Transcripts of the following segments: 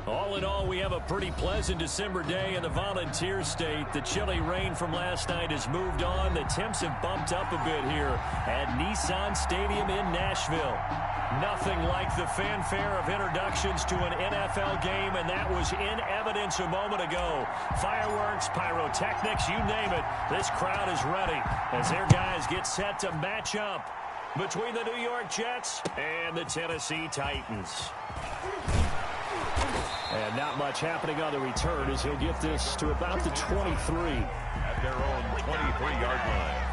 All in all, we have a pretty pleasant December day in the Volunteer State. The chilly rain from last night has moved on. The temps have bumped up a bit here at Nissan Stadium in Nashville. Nothing like the fanfare of introductions to an NFL game, and that was in evidence a moment ago. Fireworks, pyrotechnics, you name it. This crowd is ready as their guys get set to match up between the New York Jets and the Tennessee Titans. And not much happening on the return as he'll get this to about the 23. At their own 23-yard line.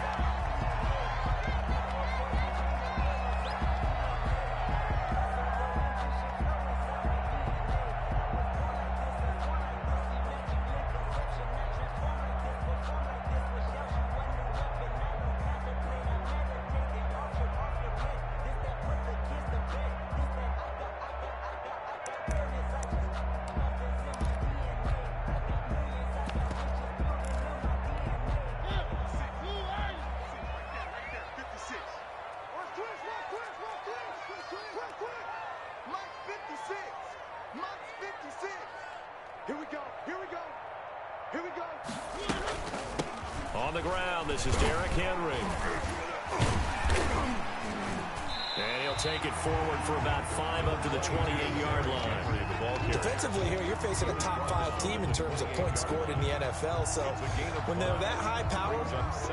On the ground, this is Derrick Henry. And he'll take it forward for about 5 up to the 28-yard line. Defensively here, you're facing a top-5 team in terms of points scored in the NFL. So when they're that high powered,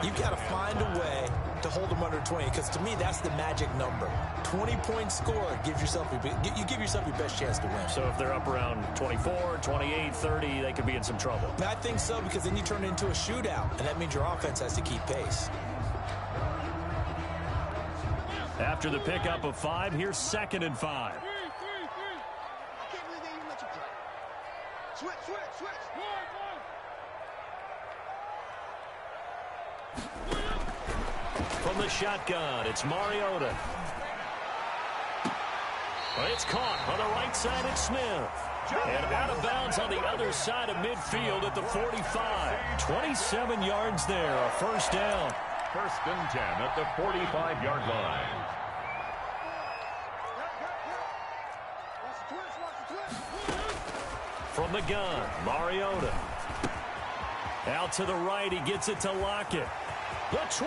you've got to find a way to hold them under 20. Because to me, that's the magic number. 20 points scored gives yourself you give yourself your best chance to win. So if they're up around 24, 28, 30, they could be in some trouble. I think so, because then you turn it into a shootout, and that means your offense has to keep pace. After the pickup of 5, here's 2nd and 5. I can't believe they even let you play. Switch. From the shotgun, it's Mariota. It's caught on the right side at Smith. And out of bounds on the other side of midfield at the 45. 27 yards there, a first down. 1st and 10 at the 45-yard line. From the gun, Mariota. Out to the right, he gets it to Lockett. The 20.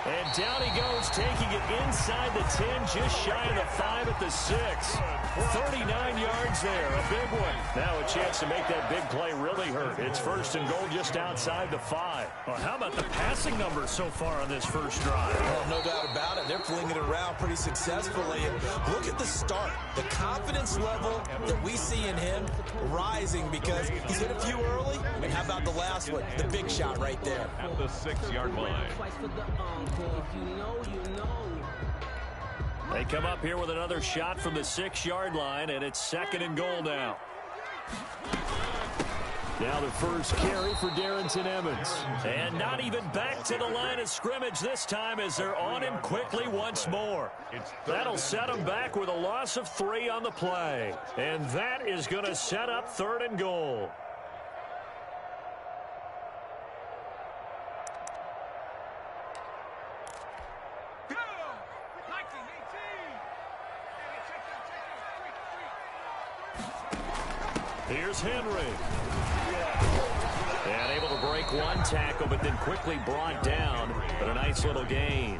And down he goes, taking it inside the 10, just shy of the 5 at the 6. 39 yards there, a big one. Now a chance to make that big play really hurt. It's first and goal just outside the 5. Well, how about the passing numbers so far on this first drive? Well, no doubt about it. They're flinging it around pretty successfully. And look at the start. The confidence level that we see in him rising because he's hit a few early. And how about the last one? The big shot right there. At the 6-yard line. They come up here with another shot from the 6-yard line, and it's second and goal now. Now the first carry for Darrington Evans. And not even back to the line of scrimmage this time as they're on him quickly once more. That'll set him back with a loss of 3 on the play. And that is going to set up third and goal. Here's Henry. And able to break one tackle, but then quickly brought down. But a nice little gain.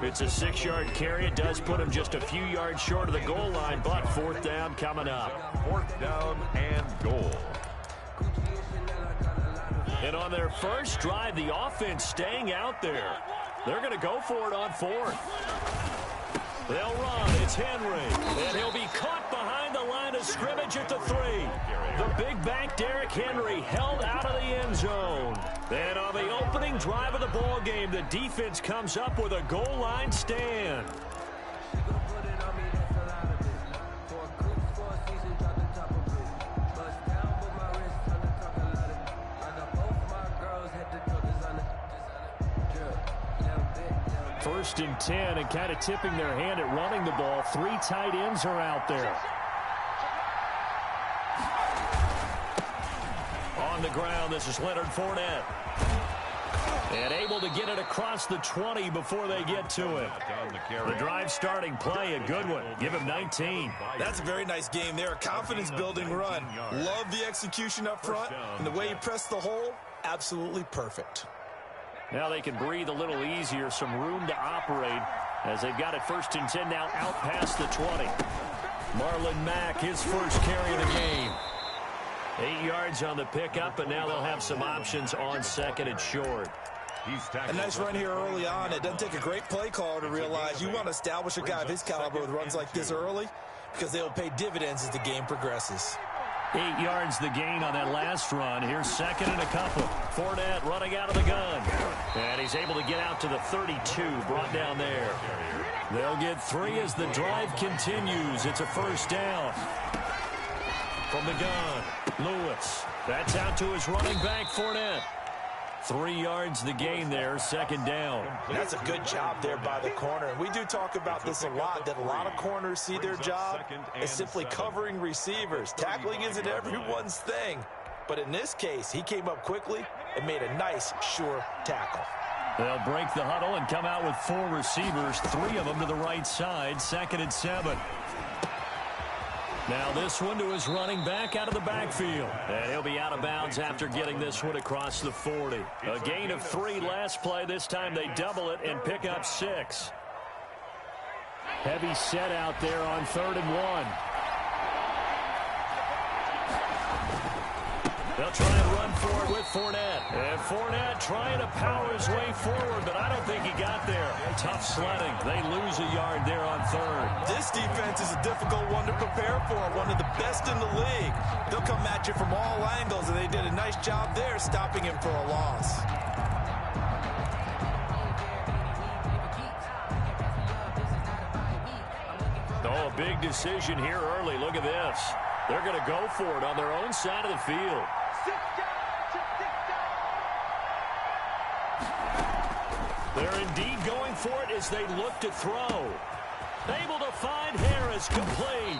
It's a 6-yard carry. It does put him just a few yards short of the goal line, but fourth down coming up. Fourth down and goal. And on their first drive, the offense staying out there. They're going to go for it on fourth. They'll run. It's Henry. And he'll be caught behind the line of scrimmage at the 3. The big back Derrick Henry held out of the end zone. And on the opening drive of the ball game, the defense comes up with a goal line stand. First and 10, and kind of tipping their hand at running the ball. 3 tight ends are out there. On the ground, this is Leonard Fournette. And able to get it across the 20 before they get to it. The drive starting play, a good one. Give him 19. That's a very nice game there. A confidence-building run. Love the execution up front. And the way he pressed the hole, absolutely perfect. Now they can breathe a little easier, some room to operate as they've got it first and 10 now out past the 20. Marlon Mack, his first carry of the game. 8 yards on the pickup, and now they'll have some options on second and short. A nice run here early on. It doesn't take a great play caller to realize you want to establish a guy of his caliber with runs like this early because they'll pay dividends as the game progresses. 8 yards the gain on that last run. Here's second and a couple. Fournette running out of the gun. And he's able to get out to the 32, brought down there. They'll get 3 as the drive continues. It's a first down. From the gun, Lewis. That's out to his running back, Fournette. 3 yards the gain there, second down. That's a good job there by the corner. And we do talk about this a lot, that a lot of corners see their job as simply covering receivers. Tackling isn't everyone's thing. But in this case, he came up quickly and made a nice, sure tackle. They'll break the huddle and come out with 4 receivers, 3 of them to the right side, second and 7. Now this one to his running back out of the backfield. And he'll be out of bounds after getting this one across the 40. A gain of 3 last play. This time they double it and pick up 6. Heavy set out there on 3rd and 1. They'll try and run for it with Fournette. And Fournette trying to power his way forward, but I don't think he got there. Tough sledding. They lose a yard there on 3rd. This defense is a difficult one to prepare for, one of the best in the league. They'll come at you from all angles, and they did a nice job there stopping him for a loss. Oh, a big decision here early. Look at this. They're going to go for it on their own side of the field. They're indeed going for it as they look to throw. Able to find Harris, complete.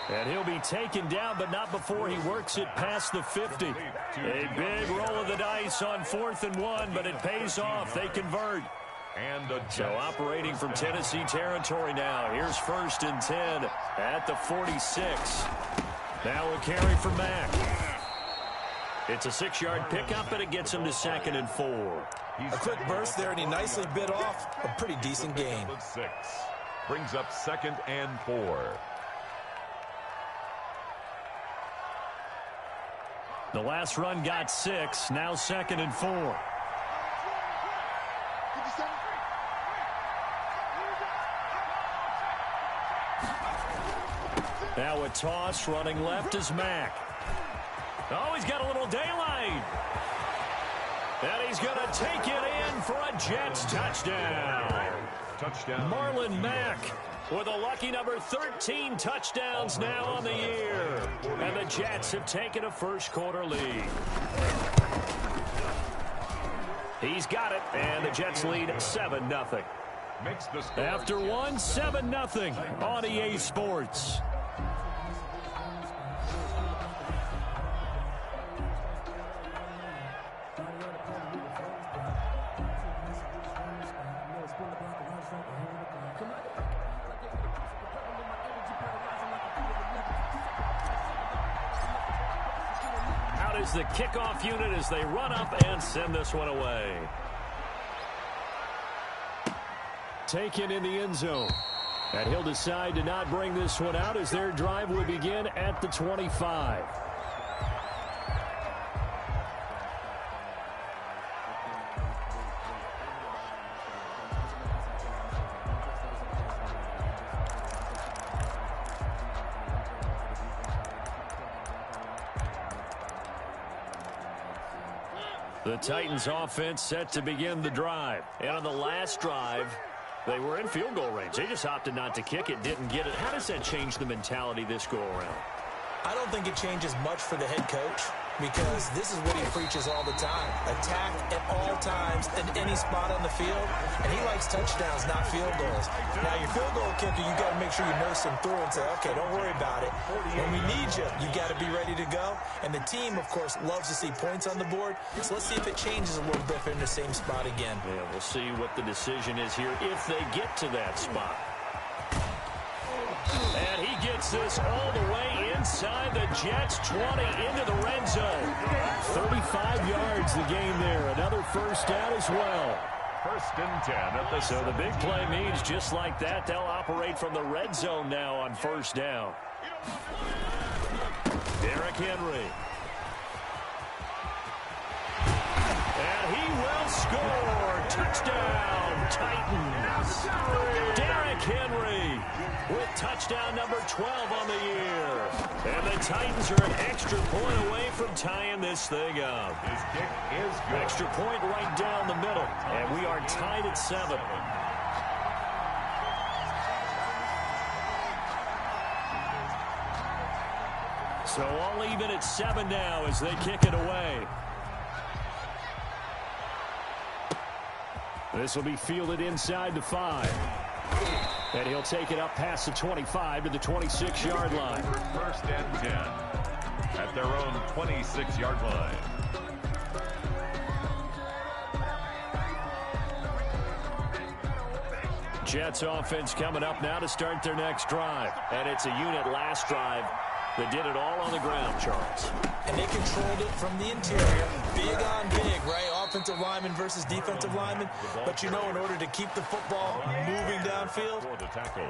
And he'll be taken down, but not before he works it past the 50. A big roll of the dice on 4th and 1, but it pays off. They convert. So operating from Tennessee territory now. Here's 1st and 10 at the 46. Now a carry for Mack. It's a 6-yard pickup, and it gets him to 2nd and 4. A quick burst there, and he nicely bit off a pretty decent gain. 6 brings up 2nd and 4. The last run got 6, now 2nd and 4. Now a toss, running left is Mack. Oh, he's got a little daylight. And he's going to take it in for a Jets touchdown. Marlon Mack with a lucky number 13 touchdowns now on the year. And the Jets have taken a first-quarter lead. He's got it, and the Jets lead 7-0. After one, 7-0 on EA Sports. Is the kickoff unit as they run up and send this one away. Taken in the end zone. And he'll decide to not bring this one out as their drive will begin at the 25. The Titans offense set to begin the drive. And on the last drive, they were in field goal range. They just opted not to kick it, didn't get it. How does that change the mentality this go around? I don't think it changes much for the head coach because this is what he preaches all the time. Attack at all times in any spot on the field, and he likes touchdowns, not field goals. Now, your field goal kicker, you got to make sure you nurse him through and say, okay, don't worry about it. When we need you, you got to be ready to go. And the team, of course, loves to see points on the board. So let's see if it changes a little bit if they're in the same spot again. Yeah, we'll see what the decision is here if they get to that spot. And he gets this all the way inside the Jets 20 into the red zone. 35 yards the gain there. Another first down as well. 1st and 10 at the So the big play means just like that, they'll operate from the red zone now on first down. Derrick Henry. And he will score. Touchdown, Titans. Derrick Henry with touchdown number 12 on the year. And the Titans are an extra point away from tying this thing up. His kick is good. Extra point right down the middle. And we are tied at 7. So all even at 7 now as they kick it away. This will be fielded inside the 5. And he'll take it up past the 25 to the 26-yard line. 1st and 10 at their own 26-yard line. Jets offense coming up now to start their next drive. And it's a unit last drive that did it all on the ground, Charles. And they controlled it from the interior. Big on big, right? Offensive lineman versus defensive lineman. But you know, in order to keep the football moving downfield,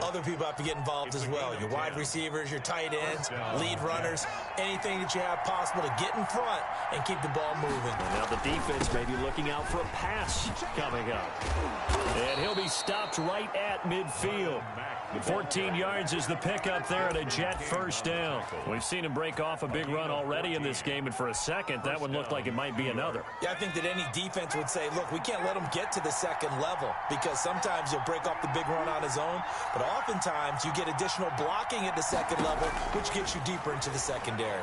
other people have to get involved as well. Your wide receivers, your tight ends, lead runners, anything that you have possible to get in front and keep the ball moving. And now the defense may be looking out for a pass coming up. And he'll be stopped right at midfield. 14 yards is the pickup there at a Jet first down. We've seen him break off a big run already in this game, and for a second, that one looked like it might be another. Yeah, I think that any defense would say, look, we can't let him get to the second level because sometimes he'll break off the big run on his own, but oftentimes you get additional blocking at the second level, which gets you deeper into the secondary.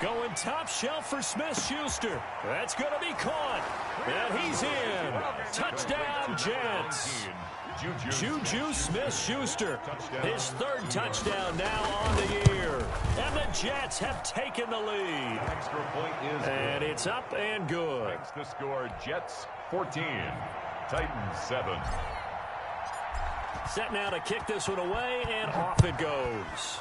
Going top shelf for Smith-Schuster. That's going to be caught. And he's in. Touchdown, Jets. Juju Smith-Schuster, his 3rd touchdown now on the year. And the Jets have taken the lead. Extra point is and good. it's up and good. Makes the score Jets 14, Titans 7. Set now to kick this one away, and off it goes.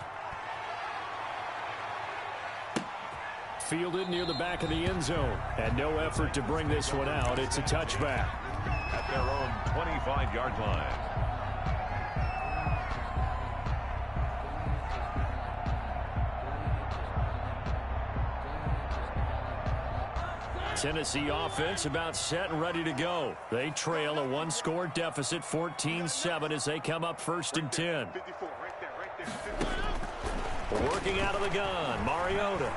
fielded near the back of the end zone. And no effort to bring this one out. It's a touchback. At their own 25-yard line. Tennessee offense about set and ready to go. They trail a one-score deficit, 14-7, as they come up 1st and 10. Working out of the gun, Mariota.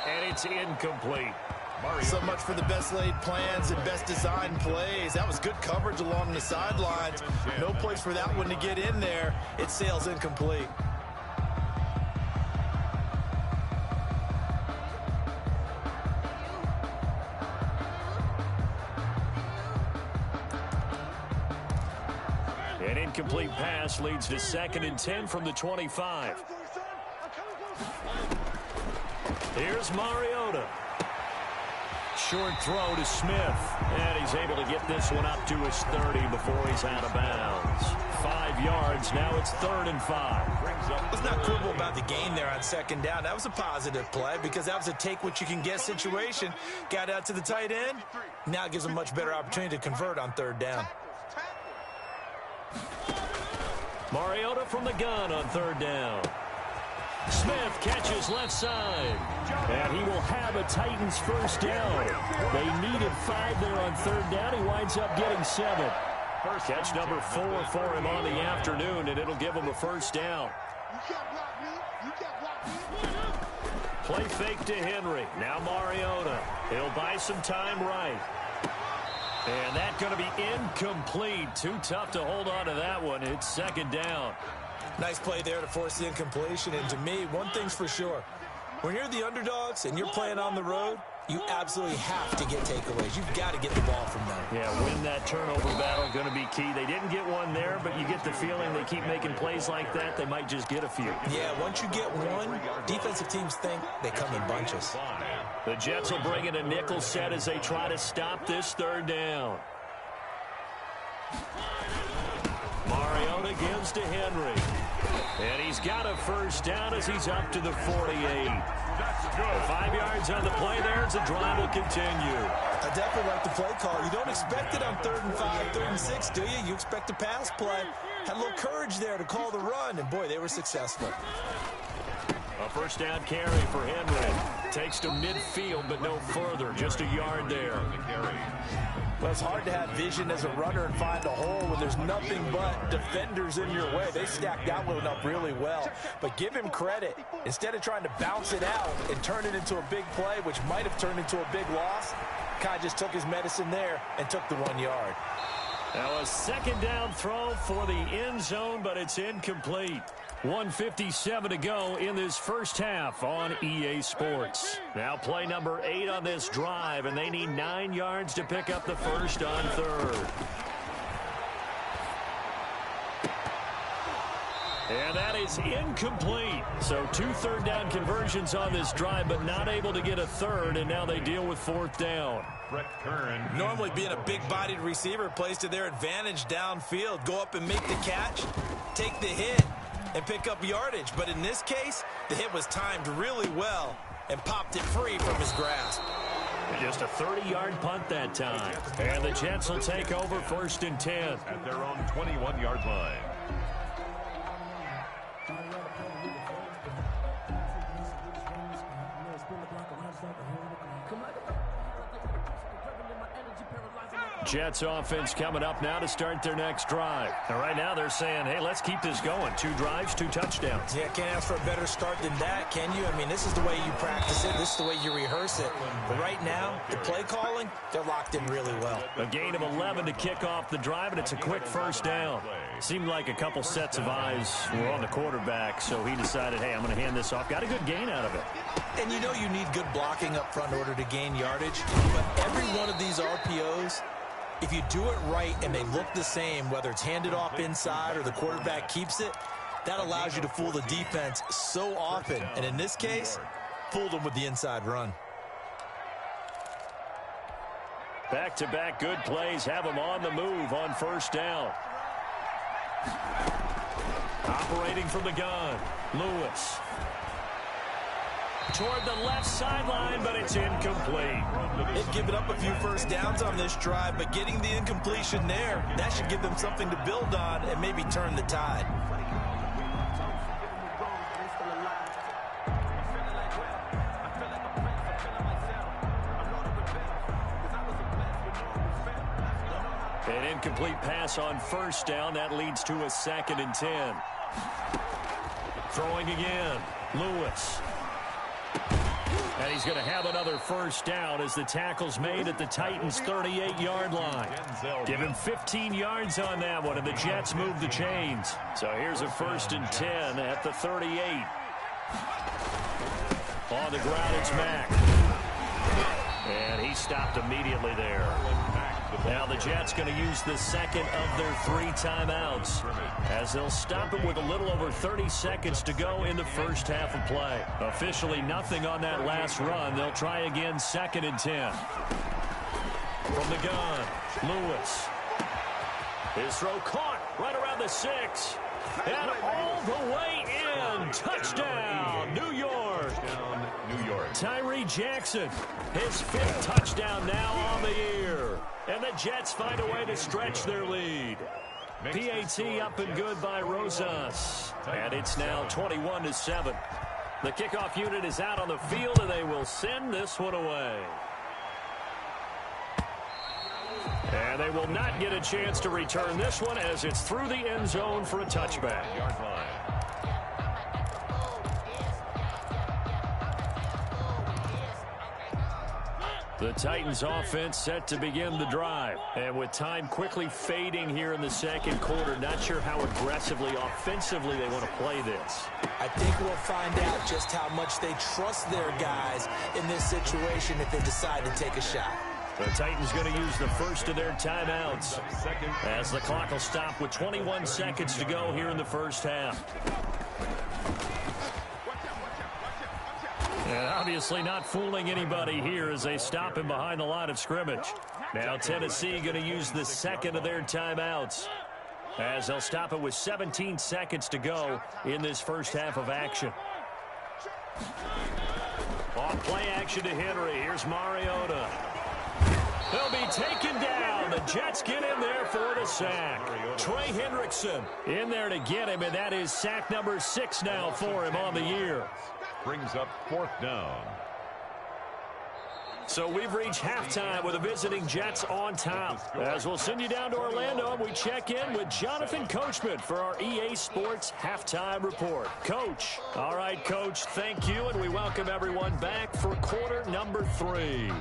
And it's incomplete. So much for the best laid plans and best designed plays. That was good coverage along the sidelines. No place for that one to get in there. It sails incomplete. An incomplete pass leads to 2nd and 10 from the 25. Here's Mariota. Short throw to Smith. And he's able to get this one up to his 30 before he's out of bounds. 5 yards. Now it's 3rd and 5. Let's not quibble about the gain there on 2nd down. That was a positive play because that was a take-what-you-can-get situation. Got out to the tight end. Now it gives them a much better opportunity to convert on 3rd down. Mariota from the gun on 3rd down. Smith catches left side. And he will have a Titans 1st down. They needed 5 there on 3rd down. He winds up getting 7. Catch number 4 for him on the afternoon, and it'll give him a 1st down. Play fake to Henry. Now Mariota. He'll buy some time right. And that's going to be incomplete. Too tough to hold on to that one. It's 2nd down. Nice play there to force the incompletion. And to me, one thing's for sure. When you're the underdogs and you're playing on the road, you absolutely have to get takeaways. You've got to get the ball from them. Yeah, win that turnover battle, going to be key. They didn't get one there, but you get the feeling they keep making plays like that, they might just get a few. Yeah, once you get one, defensive teams think they come in bunches. The Jets will bring in a nickel set as they try to stop this 3rd down. Mariota gives to Henry. And he's got a 1st down as he's up to the 48. 5 yards on the play there as the drive will continue. I definitely like the play call. You don't expect it on 3rd and 5, 3rd and 6, do you? You expect a pass play. Had a little courage there to call the run, and boy, they were successful. A 1st down carry for Henry. Takes to midfield, but no further. Just a yard there. Well, it's hard to have vision as a runner and find a hole when there's nothing but defenders in your way. They stacked that one up really well. But give him credit. Instead of trying to bounce it out and turn it into a big play, which might have turned into a big loss, Kai just took his medicine there and took the 1 yard. Now a 2nd down throw for the end zone, but it's incomplete. 1:57 to go in this 1st half on EA Sports. Now play number 8 on this drive, and they need 9 yards to pick up the 1st on 3rd. And that is incomplete. So 2 3rd down conversions on this drive, but not able to get a 3rd, and now they deal with 4th down. Normally being a big-bodied receiver plays to their advantage downfield. Go up and make the catch, take the hit, and pick up yardage. But in this case, the hit was timed really well and popped it free from his grasp. Just a 30-yard punt that time. And the Jets will take over 1st and 10. At their own 21-yard line. Jets offense coming up now to start their next drive. And right now they're saying, hey, let's keep this going. 2 drives, 2 touchdowns. Yeah, can't ask for a better start than that, can you? I mean, this is the way you practice it. This is the way you rehearse it. But right now, the play calling, they're locked in really well. A gain of 11 to kick off the drive, and it's a quick 1st down. Seemed like a couple sets of eyes were on the quarterback, so he decided, hey, I'm going to hand this off. Got a good gain out of it. And you know you need good blocking up front in order to gain yardage. But every one of these RPOs, if you do it right and they look the same, whether it's handed off inside or the quarterback keeps it, that allows you to fool the defense so often. And in this case, fooled them with the inside run. Back-to-back good plays have them on the move on 1st down. Operating from the gun, Lewis. toward the left sideline, but it's incomplete. They've given up a few first downs on this drive, but getting the incompletion there, that should give them something to build on and maybe turn the tide. An incomplete pass on first down. That leads to a 2nd and 10. Throwing again. Lewis. And he's going to have another first down as the tackle's made at the Titans' 38-yard line. Give him 15 yards on that one, and the Jets move the chains. So here's a 1st and 10 at the 38. On the ground, it's Mack. And he stopped immediately there. Now the Jets going to use the second of their 3 timeouts as they'll stop it with a little over 30 seconds to go in the first half of play. Officially nothing on that last run. They'll try again 2nd and 10. From the gun, Lewis. His throw caught right around the 6. And all the way in. Touchdown, New York. Tyree Jackson, his 5th touchdown now on the year. And the Jets find a way to stretch their lead. PAT up and good by Rosas. And it's now 21-7. The kickoff unit is out on the field, and they will send this one away. And they will not get a chance to return this one as it's through the end zone for a touchback. The Titans offense set to begin the drive. And with time quickly fading here in the second quarter, not sure how aggressively, offensively they want to play this. I think we'll find out just how much they trust their guys in this situation if they decide to take a shot. The Titans going to use the first of their timeouts as the clock will stop with 21 seconds to go here in the first half. And obviously not fooling anybody here as they stop him behind the line of scrimmage. Now Tennessee going to use the second of their timeouts as they'll stop it with 17 seconds to go in this first half of action. Off play action to Henry. Here's Mariota. They'll be taken down. The Jets get in there for the sack. Trey Hendrickson in there to get him, and that is sack number 6 now for him on the year. Brings up 4th down. So we've reached halftime with the visiting Jets on top. As we'll send you down to Orlando, we check in with Jonathan Coachman for our EA Sports Halftime Report. Coach. All right, Coach, thank you, and we welcome everyone back for quarter number 3.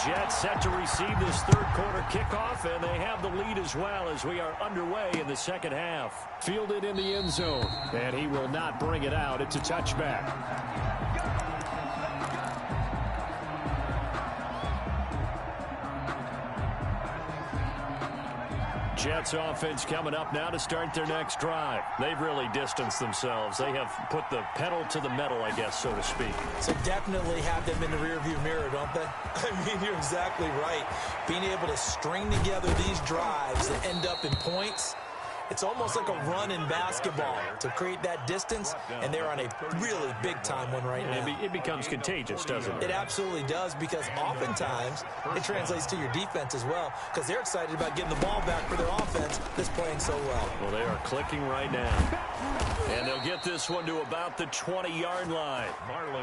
Jets set to receive this third quarter kickoff, and they have the lead as well as we are underway in the second half. Fielded in the end zone, and he will not bring it out. It's a touchback. Jets offense coming up now to start their next drive. They've really distanced themselves. They have put the pedal to the metal, I guess, so to speak. So definitely have them in the rearview mirror, don't they? I mean, you're exactly right. Being able to string together these drives that end up in points, it's almost like a run in basketball to create that distance, and they're on a really big-time one right now. It becomes contagious, doesn't it? It absolutely does, because oftentimes it translates to your defense as well, because they're excited about getting the ball back for their offense that's playing so well. Well, they are clicking right now. And they'll get this one to about the 20-yard line.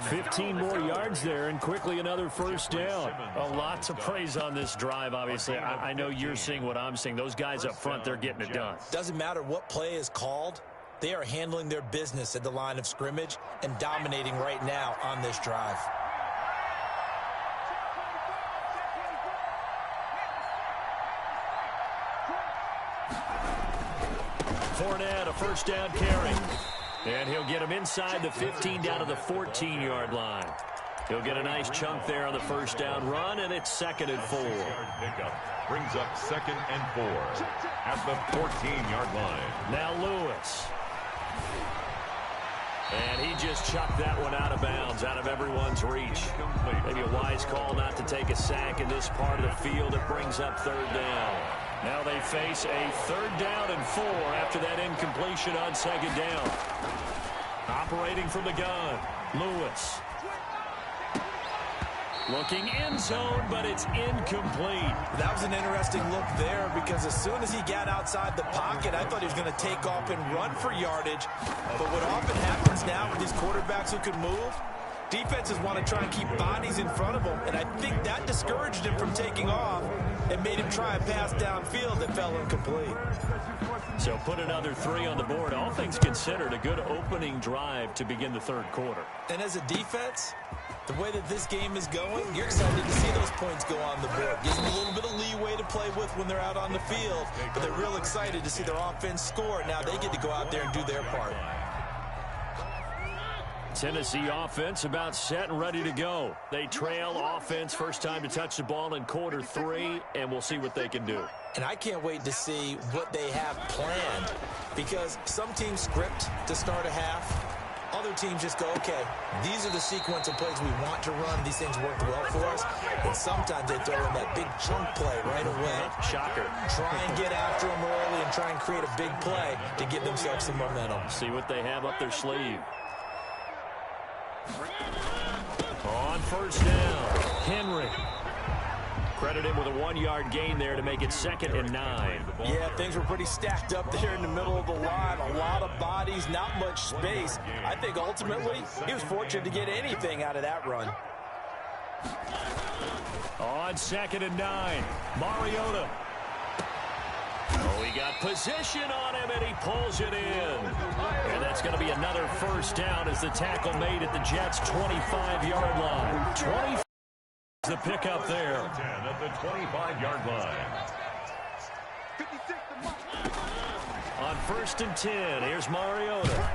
15 more yards there, and quickly another first down. A lot to praise on this drive, obviously. I know you're seeing what I'm seeing. Those guys up front, they're getting it done. Doesn't matter what play is called, they are handling their business at the line of scrimmage and dominating right now on this drive. Fournette, a first down carry. And he'll get him inside the 15 down to the 14-yard line. He'll get a nice chunk there on the first down run, and it's 2nd and 4. Brings up 2nd and 4 at the 14-yard line. Now Lewis. And he just chucked that one out of bounds, out of everyone's reach. Maybe a wise call not to take a sack in this part of the field. It brings up 3rd down. Now they face a 3rd down and 4 after that incompletion on 2nd down. Operating from the gun, Lewis. Looking end zone, but it's incomplete. That was an interesting look there because as soon as he got outside the pocket, I thought he was going to take off and run for yardage. But what often happens now with these quarterbacks who can move, defenses want to try and keep bodies in front of them, and I think that discouraged him from taking off and made him try a pass downfield that fell incomplete. So put another 3 on the board. All things considered, a good opening drive to begin the 3rd quarter. And as a defense, the way that this game is going, you're excited to see those points go on the board. Gives them a little bit of leeway to play with when they're out on the field, but they're real excited to see their offense score. Now they get to go out there and do their part. Tennessee offense about set and ready to go. They trail offense, first time to touch the ball in quarter 3, and we'll see what they can do. And I can't wait to see what they have planned, because some teams script to start a half. Other teams just go, okay, these are the sequence of plays we want to run. These things worked well for us. And sometimes they throw in that big chunk play right away. Shocker. Try and get after them early and try and create a big play to give themselves some momentum. See what they have up their sleeve. On 1st down, Henry. Credit him with a 1-yard gain there to make it 2nd and 9. Yeah, things were pretty stacked up there in the middle of the line. A lot of bodies, not much space. I think ultimately he was fortunate to get anything out of that run. On 2nd and 9, Mariota. Oh, he got position on him, and he pulls it in. And that's going to be another 1st down as the tackle made at the Jets' 25-yard line. 25 the pickup there. 10 at the 25-yard line. On 1st and 10, here's Mariota.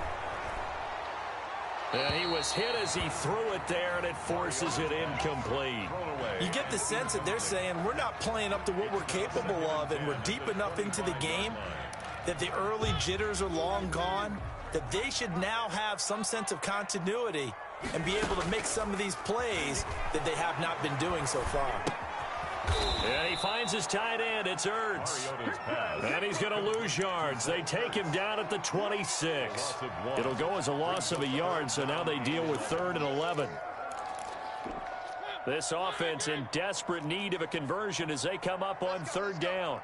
And he was hit as he threw it there, and it forces it incomplete. You get the sense that they're saying we're not playing up to what we're capable of, and we're deep enough into the game that the early jitters are long gone, that they should now have some sense of continuity and be able to make some of these plays that they have not been doing so far. And he finds his tight end. It's Ertz. And he's going to lose yards. They take him down at the 26. It'll go as a loss of a yard, so now they deal with 3rd and 11. This offense in desperate need of a conversion as they come up on 3rd down.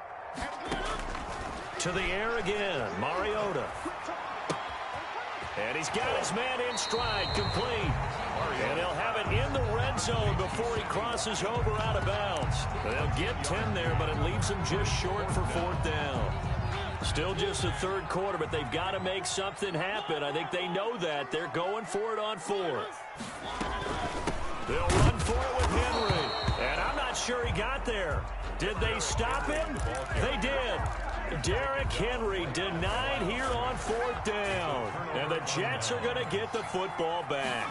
To the air again, Mariota. And he's got his man in stride, complete. And they'll have it in the red zone before he crosses over out of bounds. They'll get 10 there, but it leaves them just short for 4th down. Still just the 3rd quarter, but they've got to make something happen. I think they know that. They're going for it on 4th. They'll run for it with Henry. And I'm not sure he got there. Did they stop him? They did. Derrick Henry denied here on 4th down. And the Jets are going to get the football back.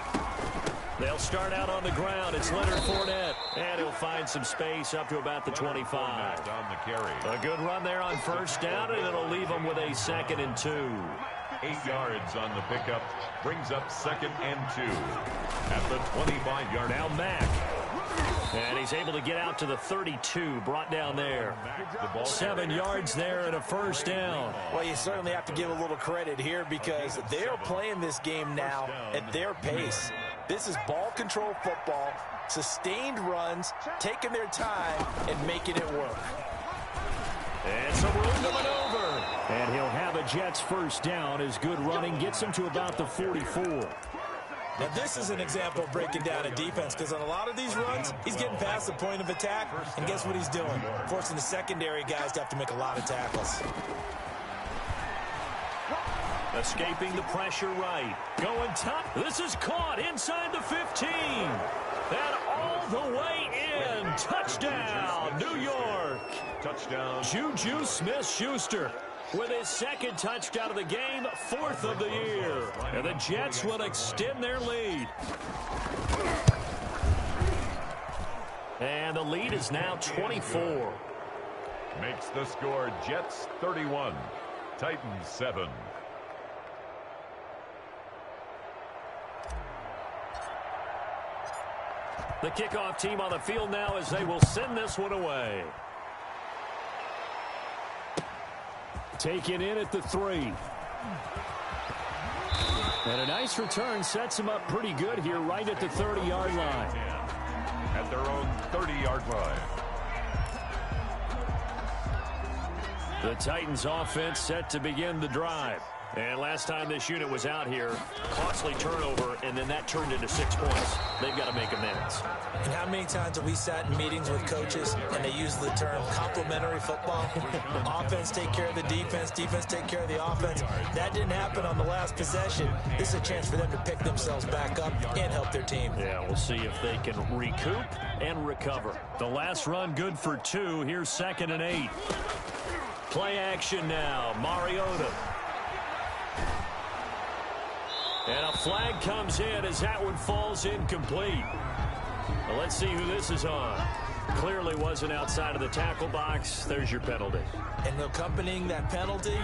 They'll start out on the ground. It's Leonard Fournette. And he'll find some space up to about the 25. A good run there on 1st down, and it'll leave them with a 2nd and 2. 8 yards on the pickup. Brings up 2nd and 2. At the 25-yard. Now Mack. And he's able to get out to the 32, brought down there. 7 yards there and a 1st down. Well, you certainly have to give a little credit here because they're playing this game now at their pace. This is ball control football, sustained runs, taking their time, and making it work. And some room to maneuver. And he'll have a Jets 1st down as good running gets him to about the 44. Now, this is an example of breaking down a defense because on a lot of these runs, he's getting past the point of attack, and guess what he's doing? Forcing the secondary guys to have to make a lot of tackles. Escaping the pressure right. Going top. This is caught inside the 15. And all the way in. Touchdown, New York. Touchdown. Juju Smith-Schuster with his 2nd touchdown of the game, 4th of the year. And the Jets will extend their lead. And the lead is now 24. Makes the score Jets 31, Titans 7. The kickoff team on the field now as they will send this one away. Taken in at the 3. And a nice return sets him up pretty good here right at the 30-yard line. At their own 30-yard line. The Titans offense set to begin the drive. And last time this unit was out here, costly turnover, and then that turned into 6 points. They've got to make amends. And how many times have we sat in meetings with coaches and they use the term complementary football? Offense take care of the defense, defense take care of the offense. That didn't happen on the last possession. This is a chance for them to pick themselves back up and help their team. Yeah, we'll see if they can recoup and recover. The last run good for 2. Here's 2nd and 8. Play action now. Mariota. And a flag comes in as that one falls incomplete. Well, let's see who this is on. Clearly wasn't outside of the tackle box. There's your penalty. And accompanying that penalty,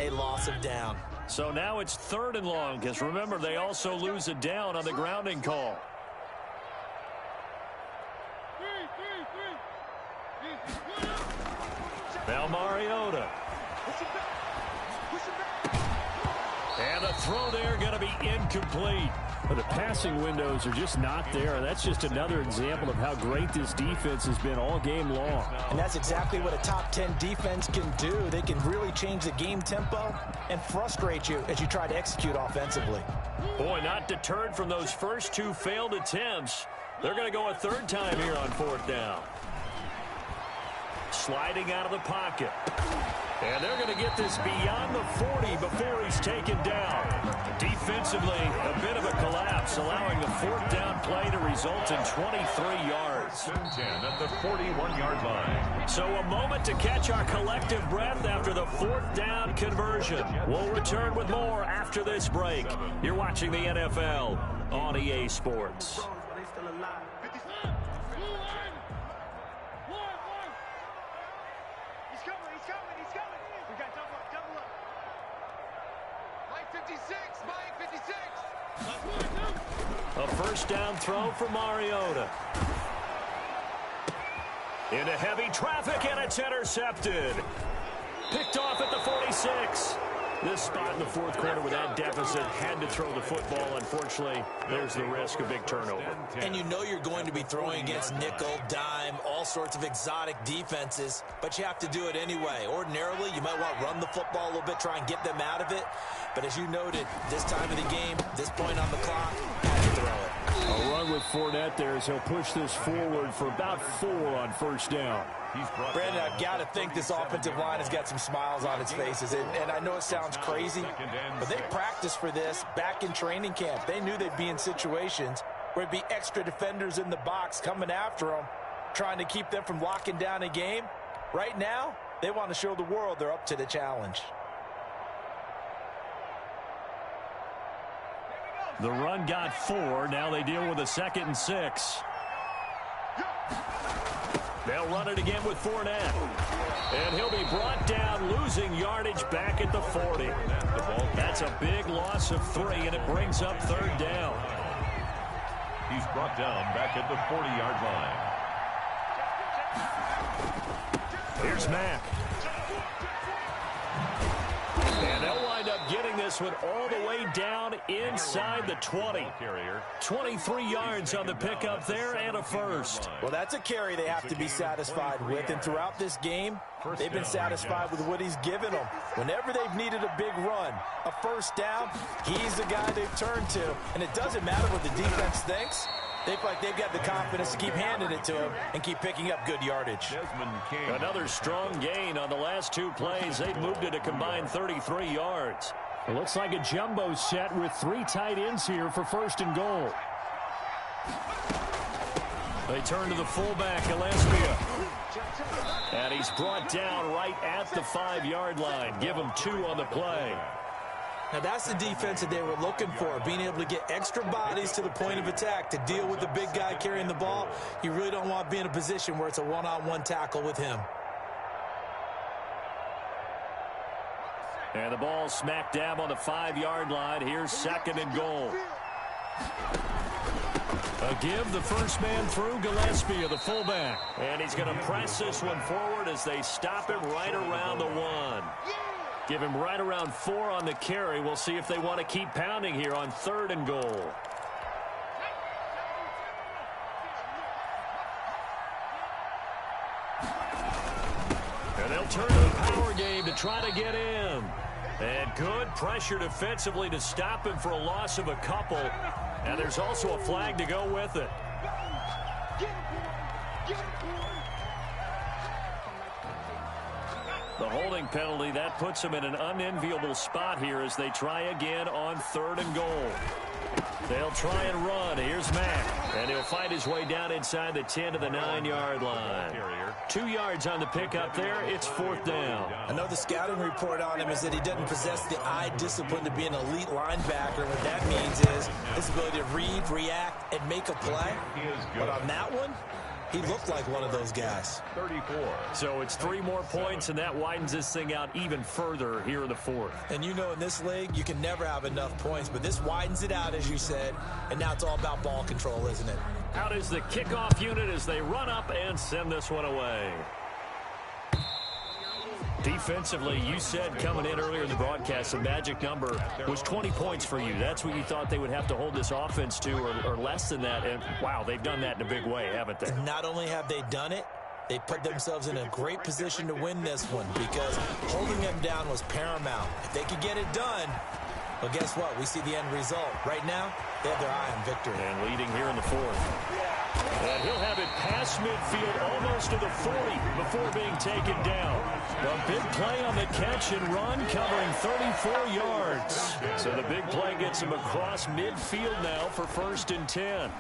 a loss of down. So now it's 3rd and long, because remember, they also lose a down on the grounding call. Now Mariota. And the throw there going to be incomplete. But the passing windows are just not there. That's just another example of how great this defense has been all game long. And that's exactly what a top 10 defense can do. They can really change the game tempo and frustrate you as you try to execute offensively. Boy, not deterred from those first 2 failed attempts. They're going to go a 3rd time here on 4th down. Sliding out of the pocket. And they're going to get this beyond the 40 before he's taken down. Defensively, a bit of a collapse, allowing the 4th down play to result in 23 yards. 10 at the 41-yard line. So a moment to catch our collective breath after the 4th down conversion. We'll return with more after this break. You're watching the NFL on EA Sports. A 1st down throw for Mariota. Into heavy traffic, and it's intercepted. Picked off at the 46. This spot in the 4th quarter with that deficit had to throw the football. Unfortunately, there's the risk of big turnover. And you know you're going to be throwing against nickel, dime, all sorts of exotic defenses, but you have to do it anyway. Ordinarily, you might want to run the football a little bit, try and get them out of it. But as you noted, this time of the game, this point on the clock, had to throw it. A run with Fournette there as he'll push this forward for about 4 on 1st down. Brandon, I've got to think this offensive line has got some smiles on its faces. And I know it sounds crazy, but they practiced for this back in training camp. They knew they'd be in situations where it'd be extra defenders in the box coming after them, trying to keep them from locking down a game. Right now, they want to show the world they're up to the challenge. The run got 4. Now they deal with a 2nd and 6. They'll run it again with Fournette. And he'll be brought down, losing yardage back at the 40. That's a big loss of 3, and it brings up 3rd down. He's brought down back at the 40-yard line. Here's Mack. And they'll wind up getting this one all the way down inside the 20. 23 yards on the pickup there and a 1st. Well, that's a carry they have to be satisfied with. And throughout this game, they've been satisfied with what he's given them. Whenever they've needed a big run, a 1st down, he's the guy they've turned to. And it doesn't matter what the defense thinks. They feel like they've got the confidence to keep handing it to him and keep picking up good yardage. Another strong gain on the last 2 plays. They've moved it a combined 33 yards. It looks like a jumbo set with 3 tight ends here for 1st and goal. They turn to the fullback, Gillespie. And he's brought down right at the 5-yard line. Give him 2 on the play. Now, that's the defense that they were looking for, being able to get extra bodies to the point of attack to deal with the big guy carrying the ball. You really don't want to be in a position where it's a one-on-one tackle with him. And the ball smack dab on the 5-yard line. Here's 2nd and goal. A give, the first man through, Gillespie, the fullback. And he's going to press this one forward as they stop him right around the 1. Give him right around 4 on the carry. We'll see if they want to keep pounding here on 3rd and goal. And they'll turn to the power game to try to get in. And good pressure defensively to stop him for a loss of a couple. And there's also a flag to go with it. The holding penalty, that puts them in an unenviable spot here as they try again on 3rd and goal. They'll try and run. Here's Mack. And he'll fight his way down inside the 10 to the 9-yard line. 2 yards on the pickup there. It's 4th down. I know the scouting report on him is that he doesn't possess the eye discipline to be an elite linebacker. What that means is his ability to read, react, and make a play. But on that one, he looked like one of those guys. 34. So it's 3 more points, and that widens this thing out even further here in the 4th. And you know in this league, you can never have enough points, but this widens it out, as you said, and now it's all about ball control, isn't it? Out is the kickoff unit as they run up and send this one away. Defensively, you said coming in earlier in the broadcast, the magic number was 20 points for you. That's what you thought they would have to hold this offense to, or less than that. And, wow, they've done that in a big way, haven't they? Not only have they done it, they put themselves in a great position to win this one because holding them down was paramount. If they could get it done, well, guess what? We see the end result. Right now, they have their eye on victory. And leading here in the 4th. And he'll have it past midfield almost to the 40 before being taken down. A big play on the catch and run covering 34 yards. So the big play gets him across midfield now for 1st and 10.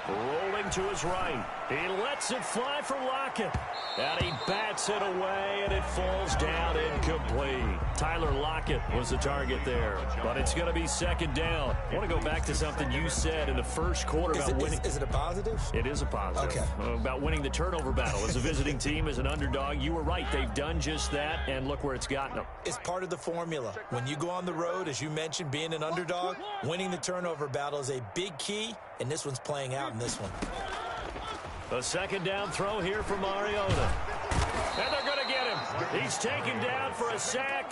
Rolling to his right. He lets it fly for Lockett. And he bats it away, and it falls down incomplete. Tyler Lockett was the target there. But it's going to be 2nd down. I want to go back to something you said in the first quarter about winning. Is it a positive? It is a positive. Okay. About winning the turnover battle. As a visiting team, as an underdog, you were right. They've done just that, and look where it's gotten them. It's part of the formula. When you go on the road, as you mentioned, being an underdog, winning the turnover battle is a big key, and this one's playing out in this one. A 2nd down throw here for Mariota. And they're going to get him. He's taken down for a sack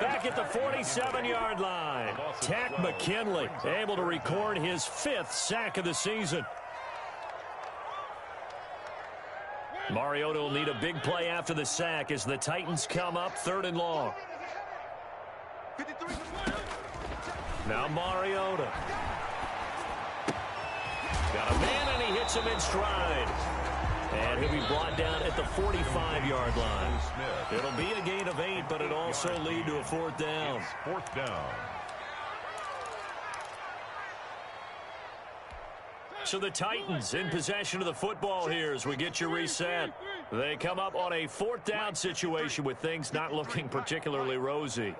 back at the 47-yard line. Tack McKinley able to record his 5th sack of the season. Mariota will need a big play after the sack as the Titans come up 3rd and long. Now Mariota. Got a man, and he hits him in stride. And he'll be brought down at the 45-yard line. It'll be a gain of 8, but it'll also lead to a 4th down. 4th down. So the Titans in possession of the football here as we get you reset. They come up on a 4th down situation with things not looking particularly rosy.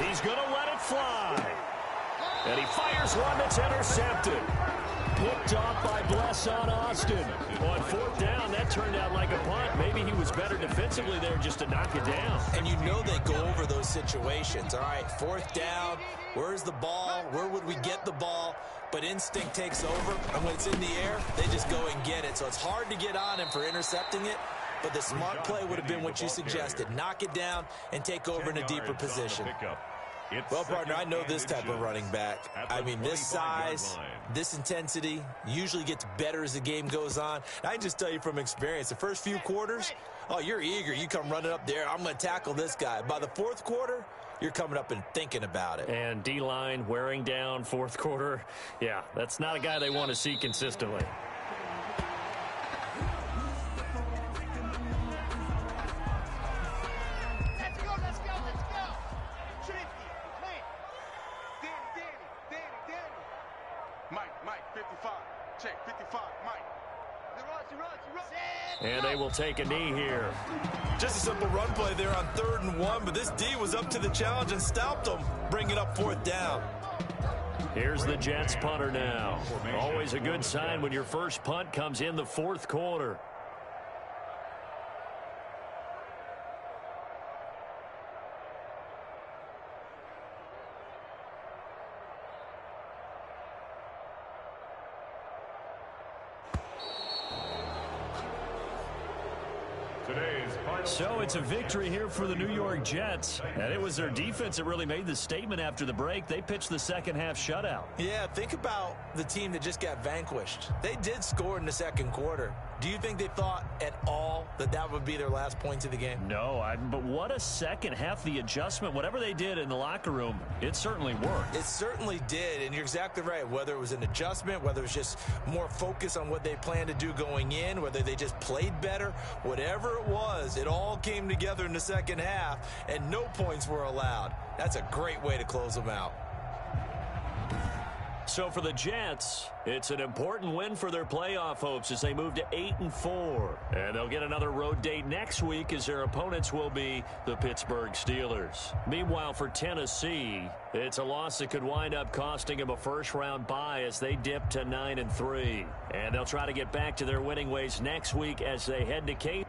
He's going to let it fly. And he fires one that's intercepted. Picked off by Blesson Austin. On 4th down, that turned out like a punt. Maybe he was better defensively there just to knock it down. And you know they go over those situations. All right, 4th down. Where's the ball? Where would we get the ball? But instinct takes over. And when it's in the air, they just go and get it. So it's hard to get on him for intercepting it. But the smart play would have been what you suggested. Knock it down and take over in a deeper position. Well, partner, I know this type of running back. I mean, this size, this intensity usually gets better as the game goes on. I can just tell you from experience, the first few quarters, oh, you're eager. You come running up there. I'm going to tackle this guy. By the 4th quarter, you're coming up and thinking about it. And D-line wearing down 4th quarter. Yeah, that's not a guy they want to see consistently. And they will take a knee here. Just a simple run play there on 3rd and 1, but this D was up to the challenge and stopped them, bringing up 4th down. Here's the Jets punter now. Always a good sign when your first punt comes in the 4th quarter. So it's a victory here for the New York Jets, and it was their defense that really made the statement after the break. They pitched the second half shutout. Yeah, think about the team that just got vanquished. They did score in the second quarter. Do you think they thought at all that that would be their last points of the game? No, but what a second half. The adjustment, whatever they did in the locker room, it certainly worked. It certainly did, and you're exactly right. Whether it was an adjustment, whether it was just more focus on what they planned to do going in, whether they just played better, whatever it was, it all came together in the second half, and no points were allowed. That's a great way to close them out. So for the Jets, it's an important win for their playoff hopes as they move to 8-4. And they'll get another road date next week as their opponents will be the Pittsburgh Steelers. Meanwhile, for Tennessee, it's a loss that could wind up costing them a first-round bye as they dip to 9-3. And they'll try to get back to their winning ways next week as they head to Cape.